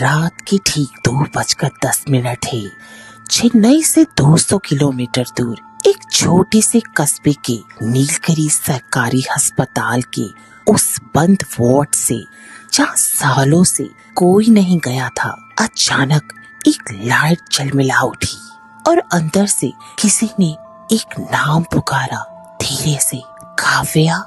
रात के ठीक 2:10 है। चेन्नई से 200 किलोमीटर दूर एक छोटे से कस्बे के नीलगिरी सरकारी अस्पताल के उस बंद वार्ड से, जहाँ सालों से कोई नहीं गया था, अचानक एक लाइट झलमिला उठी और अंदर से किसी ने एक नाम पुकारा, धीरे से, काव्या।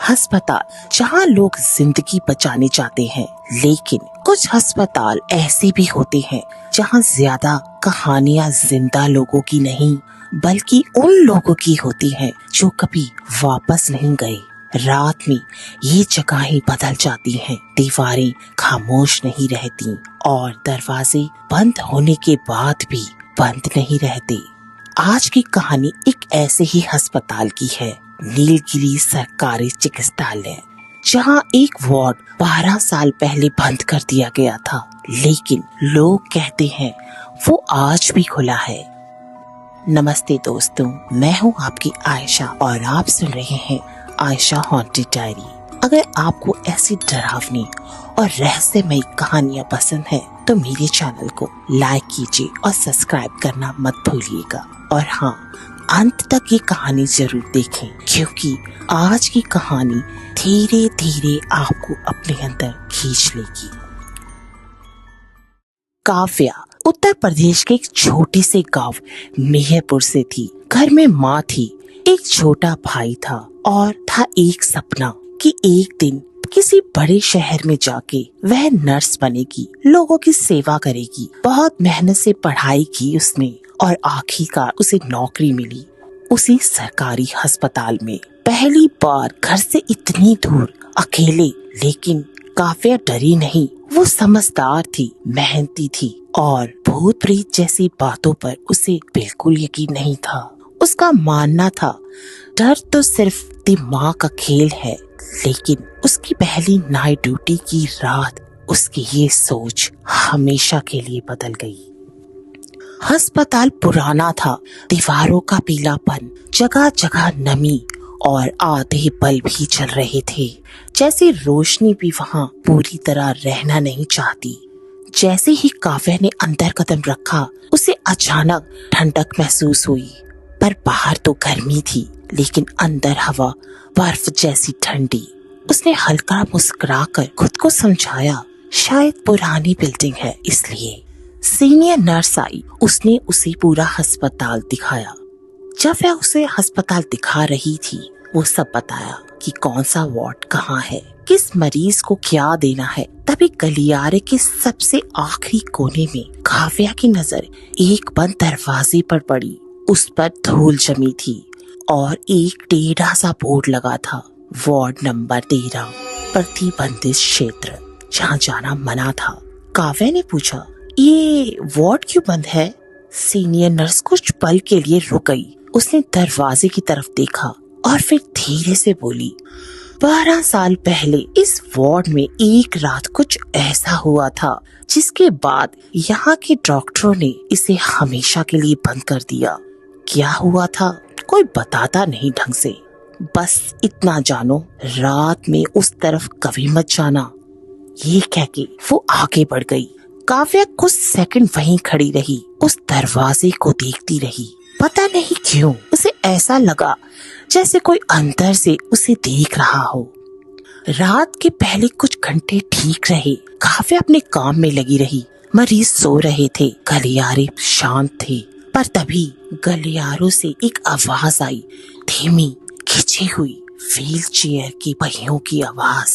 अस्पताल जहाँ लोग जिंदगी बचाने जाते हैं, लेकिन कुछ अस्पताल ऐसे भी होते हैं जहाँ ज्यादा कहानियाँ जिंदा लोगों की नहीं बल्कि उन लोगों की होती हैं जो कभी वापस नहीं गए। रात में ये जगहें बदल जाती हैं, दीवारें खामोश नहीं रहती और दरवाजे बंद होने के बाद भी बंद नहीं रहते। आज की कहानी एक ऐसे ही अस्पताल की है, नीलगिरी सरकारी चिकित्सालय, जहां एक वार्ड 12 साल पहले बंद कर दिया गया था, लेकिन लोग कहते हैं वो आज भी खुला है। नमस्ते दोस्तों, मैं हूं आपकी आयशा और आप सुन रहे हैं आयशा हॉन्टेड डायरी। अगर आपको ऐसी डरावनी और रहस्यमयी कहानियां पसंद है तो मेरे चैनल को लाइक कीजिए और सब्सक्राइब करना मत भूलिएगा। और हाँ, अंत तक ये कहानी जरूर देखें, क्योंकि आज की कहानी धीरे धीरे आपको अपने अंदर खींच लेगी। काव्या उत्तर प्रदेश के एक छोटे से गांव मेहरपुर से थी। घर में माँ थी, एक छोटा भाई था और था एक सपना कि एक दिन किसी बड़े शहर में जाके वह नर्स बनेगी, लोगों की सेवा करेगी। बहुत मेहनत से पढ़ाई की उसने और आखिरकार उसे नौकरी मिली, उसी सरकारी अस्पताल में। पहली बार घर से इतनी दूर अकेले, लेकिन काव्या डरी नहीं। वो समझदार थी, मेहनती थी और भूत प्रेत जैसी बातों पर उसे बिल्कुल यकीन नहीं था। उसका मानना था डर तो सिर्फ दिमाग का खेल है, लेकिन उसकी पहली नाइट ड्यूटी की रात उसकी ये सोच हमेशा के लिए बदल गई। अस्पताल पुराना था, दीवारों का पीलापन, जगह जगह नमी और आधे बल्ब भी जल रहे थे, जैसे रोशनी भी वहाँ पूरी तरह रहना नहीं चाहती। जैसे ही काव्या ने अंदर कदम रखा, उसे अचानक ठंडक महसूस हुई। पर बाहर तो गर्मी थी, लेकिन अंदर हवा बर्फ जैसी ठंडी। उसने हल्का मुस्कुराकर खुद को समझाया, शायद पुरानी बिल्डिंग है इसलिए। सीनियर नर्स आई, उसने उसे पूरा अस्पताल दिखाया। जब वह उसे अस्पताल दिखा रही थी, वो सब बताया कि कौन सा वार्ड कहाँ है, किस मरीज को क्या देना है। तभी गलियारे के सबसे आखिरी कोने में काव्या की नजर एक बंद दरवाजे पर पड़ी। उस पर धूल जमी थी और एक टेढ़ा सा बोर्ड लगा था, वार्ड नंबर 13, प्रतिबंधित क्षेत्र, जहाँ जाना मना था। काव्या ने पूछा, ये वार्ड क्यों बंद है? सीनियर नर्स कुछ पल के लिए रुक गई। उसने दरवाजे की तरफ देखा और फिर धीरे से बोली, 12 साल पहले इस वार्ड में एक रात कुछ ऐसा हुआ था, जिसके बाद यहाँ के डॉक्टरों ने इसे हमेशा के लिए बंद कर दिया। क्या हुआ था कोई बताता नहीं ढंग से, बस इतना जानो, रात में उस तरफ कभी मत जाना। ये कह के वो आगे बढ़ गई। काव्या कुछ सेकंड वहीं खड़ी रही, उस दरवाजे को देखती रही। पता नहीं क्यों उसे ऐसा लगा जैसे कोई अंदर से उसे देख रहा हो। रात के पहले कुछ घंटे ठीक रहे। काव्या अपने काम में लगी रही। मरीज सो रहे थे, गलियारे शांत थे। पर तभी गलियारों से एक आवाज आई, धीमी, खिंची हुई व्हील चेयर की पहियों की आवाज।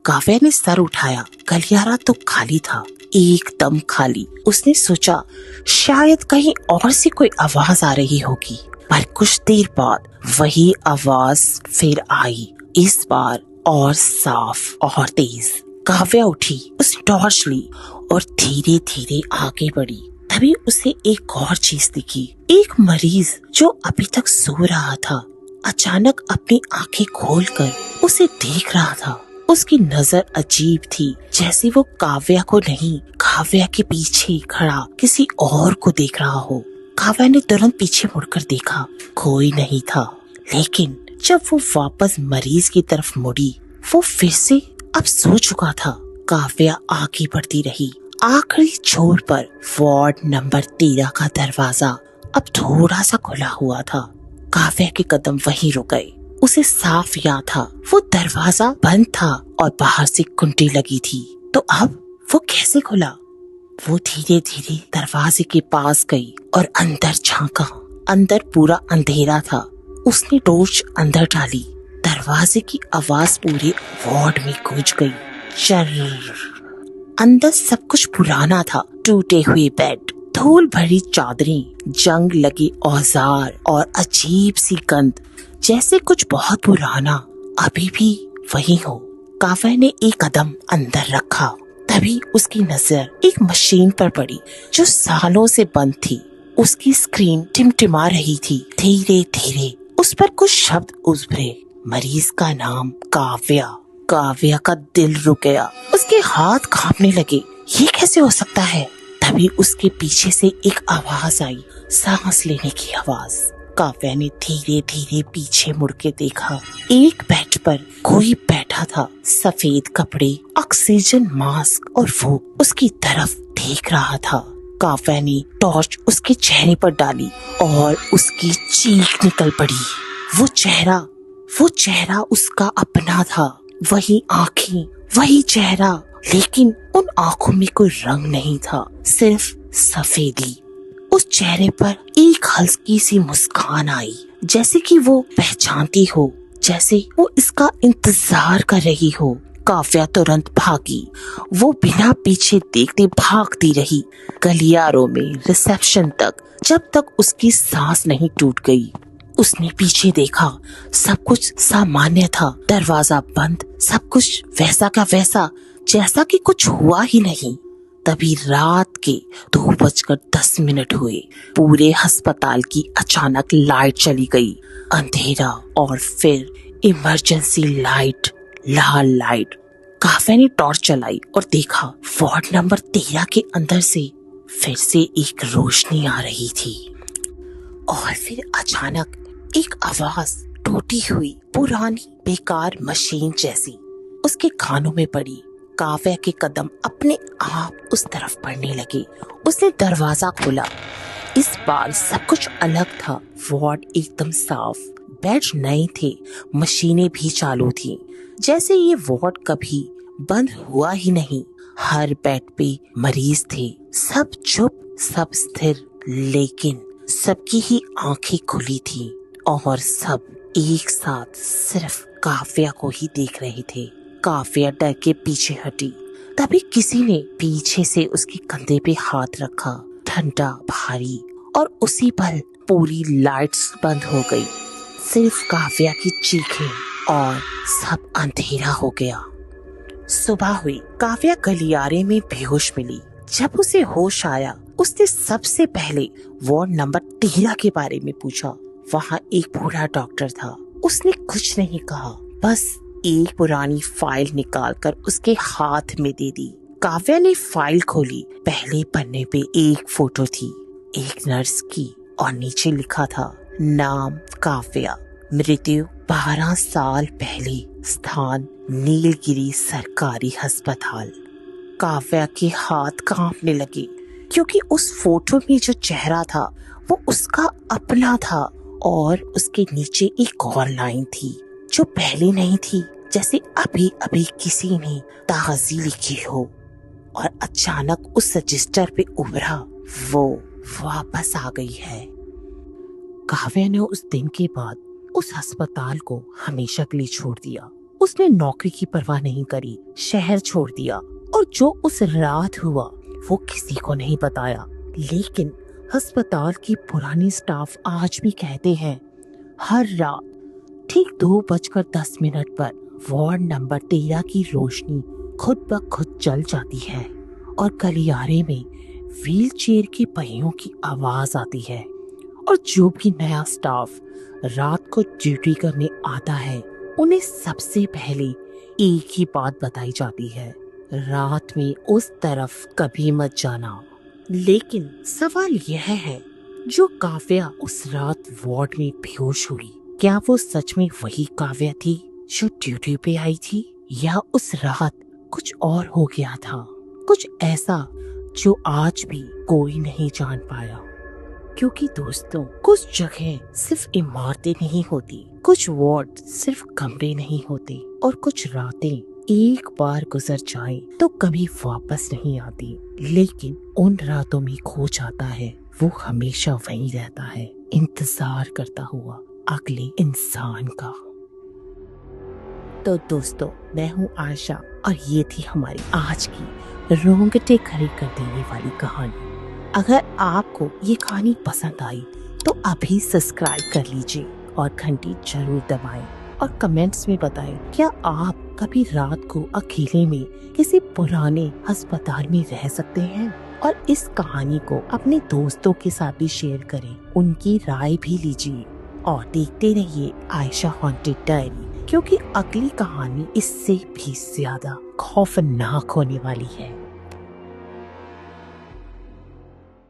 काव्या ने सर उठाया। गलियारा तो खाली था, एकदम खाली। उसने सोचा शायद कहीं और से कोई आवाज आ रही होगी, पर कुछ देर बाद वही आवाज फिर आई, इस बार और साफ और तेज। काव्या उठी, उसने टॉर्च ली और धीरे धीरे आगे बढ़ी। तभी उसे एक और चीज दिखी। एक मरीज जो अभी तक सो रहा था, अचानक अपनी आंखें खोलकर उसे देख रहा था। उसकी नजर अजीब थी, जैसे वो काव्या को नहीं, काव्या के पीछे खड़ा किसी और को देख रहा हो। काव्या ने तुरंत पीछे मुड़कर देखा, कोई नहीं था। लेकिन जब वो वापस मरीज की तरफ मुड़ी, वो फिर से अब सो चुका था। काव्या आगे बढ़ती रही, आखिरी छोर पर वार्ड नंबर 13 का दरवाजा अब थोड़ा सा खुला हुआ था। काव्या के कदम वहीं रुक गए। उसे साफ याद था वो दरवाजा बंद था और बाहर से कुंडी लगी थी। तो अब वो कैसे खुला? वो धीरे धीरे दरवाजे के पास गई और अंदर झांका। अंदर पूरा अंधेरा था। उसने टॉर्च अंदर डाली। दरवाजे की आवाज पूरे वार्ड में गूंज गई। चर्र। अंदर सब कुछ पुराना था। टूटे हुए बेड, धूल भरी चादरें, जंग लगे औजार और अजीब सी गंध, जैसे कुछ बहुत पुराना अभी भी वही हो। काव्या ने एक कदम अंदर रखा। तभी उसकी नजर एक मशीन पर पड़ी जो सालों से बंद थी। उसकी स्क्रीन टिमटिमा रही थी। धीरे धीरे उस पर कुछ शब्द उभरे। मरीज का नाम काव्या। काव्या का दिल रुक गया। उसके हाथ कांपने लगे। ये कैसे हो सकता है? तभी उसके पीछे से एक आवाज आई, सांस लेने की आवाज। काव्या ने धीरे धीरे पीछे मुड़ के देखा। एक बेड पर कोई बैठा था। सफेद कपड़े, ऑक्सीजन मास्क, और वो उसकी तरफ देख रहा था। काव्या ने टॉर्च उसके चेहरे पर डाली और उसकी चीख निकल पड़ी। वो चेहरा उसका अपना था। वही आँखें, वही चेहरा, लेकिन उन आँखों में कोई रंग नहीं था, सिर्फ सफेदी। उस चेहरे पर एक हल्की सी मुस्कान आई, जैसे कि वो पहचानती हो, जैसे वो इसका इंतजार कर रही हो। काव्या तुरंत भागी। वो बिना पीछे देखते भागती रही, गलियारों में, रिसेप्शन तक, जब तक उसकी सांस नहीं टूट गई। उसने पीछे देखा। सब कुछ सामान्य था। दरवाजा बंद, सब कुछ वैसा का वैसा, जैसा कि कुछ हुआ ही नहीं। तभी रात के 2:10 हुए। पूरे अस्पताल की अचानक लाइट चली गई। अंधेरा और फिर इमरजेंसी लाइट, लाल लाइट। काव्या ने टॉर्च चलाई और देखा वार्ड नंबर 13 के अंदर से फिर से एक रोशनी आ रही थी। और फिर अचानक एक आवाज, टूटी हुई, पुरानी, बेकार मशीन जैसी, उसके कानों में पड़ी। काव्या के कदम अपने आप उस तरफ बढ़ने लगे। उसने दरवाजा खोला। इस बार सब कुछ अलग था। वार्ड एकदम साफ, बेड नए थे, मशीनें भी चालू थी, जैसे ये वार्ड कभी बंद हुआ ही नहीं। हर बेड पे मरीज थे, सब चुप, सब स्थिर, लेकिन सबकी ही आंखें खुली थी और सब एक साथ सिर्फ काव्या को ही देख रहे थे। काव्या डर के पीछे हटी। तभी किसी ने पीछे से उसके कंधे पे हाथ रखा, ठंडा, भारी, और उसी पल पूरी लाइट्स बंद हो गई। सिर्फ काव्या की चीखें और सब अंधेरा हो गया। सुबह हुई। काव्या गलियारे में बेहोश मिली। जब उसे होश आया, उसने सबसे पहले वार्ड नंबर 13 के बारे में पूछा। वहाँ एक बूढ़ा डॉक्टर था। उसने कुछ नहीं कहा, बस एक पुरानी फाइल निकालकर उसके हाथ में दे दी। काव्या ने फाइल खोली। पहले पन्ने पे एक फोटो थी, एक नर्स की, और नीचे लिखा था नाम काव्या, मृत्यु 12 साल पहले, स्थान नीलगिरी सरकारी अस्पताल। काव्या के हाथ कांपने लगे, क्योंकि उस फोटो में जो चेहरा था वो उसका अपना था, और उसके नीचे एक और लाइन थी जो पहले नहीं थी, जैसे अभी अभी किसी ने ताज़ी लिखी हो। और अचानक उस रजिस्टर पे उभरा, वो वापस आ गई है। काव्या ने उस दिन के बाद उस अस्पताल को हमेशा के लिए छोड़ दिया। उसने नौकरी की परवाह नहीं करी, शहर छोड़ दिया, और जो उस रात हुआ वो किसी को नहीं बताया। लेकिन अस्पताल की पुरानी स्टाफ आज भी कहते हैं, हर रात ठीक 2:10 पर वार्ड नंबर 13 की रोशनी खुद ब खुद जल जाती है और गलियारे में व्हील चेयर के पहियों की आवाज आती है। और जो भी नया स्टाफ रात को ड्यूटी करने आता है, उन्हें सबसे पहले एक ही बात बताई जाती है, रात में उस तरफ कभी मत जाना। लेकिन सवाल यह है, जो काव्या उस रात वार्ड में बेहोश हुई, क्या वो सच में वही काव्या थी जो ड्यूटी पे आई थी, या उस रात कुछ और हो गया था, कुछ ऐसा जो आज भी कोई नहीं जान पाया। क्योंकि दोस्तों, कुछ जगह सिर्फ इमारतें नहीं होती, कुछ वार्ड सिर्फ कमरे नहीं होते, और कुछ रातें एक बार गुजर जाए तो कभी वापस नहीं आती। लेकिन उन रातों में खो जाता है, वो हमेशा वहीं रहता है, इंतजार करता हुआ अगले इंसान का। तो दोस्तों, मैं हूँ आशा और ये थी हमारी आज की रोंगटे खड़े कर देने वाली कहानी। अगर आपको ये कहानी पसंद आई तो अभी सब्सक्राइब कर लीजिए और घंटी जरूर दबाएं और कमेंट्स में बताएं, क्या आप कभी रात को अकेले में किसी पुराने अस्पताल में रह सकते हैं? और इस कहानी को अपने दोस्तों के साथ भी शेयर करें, उनकी राय भी लीजिए और देखते रहिए आयशा हॉन्टेड डायरी, क्योंकि अगली कहानी इससे भी ज्यादा खौफनाक होने वाली है।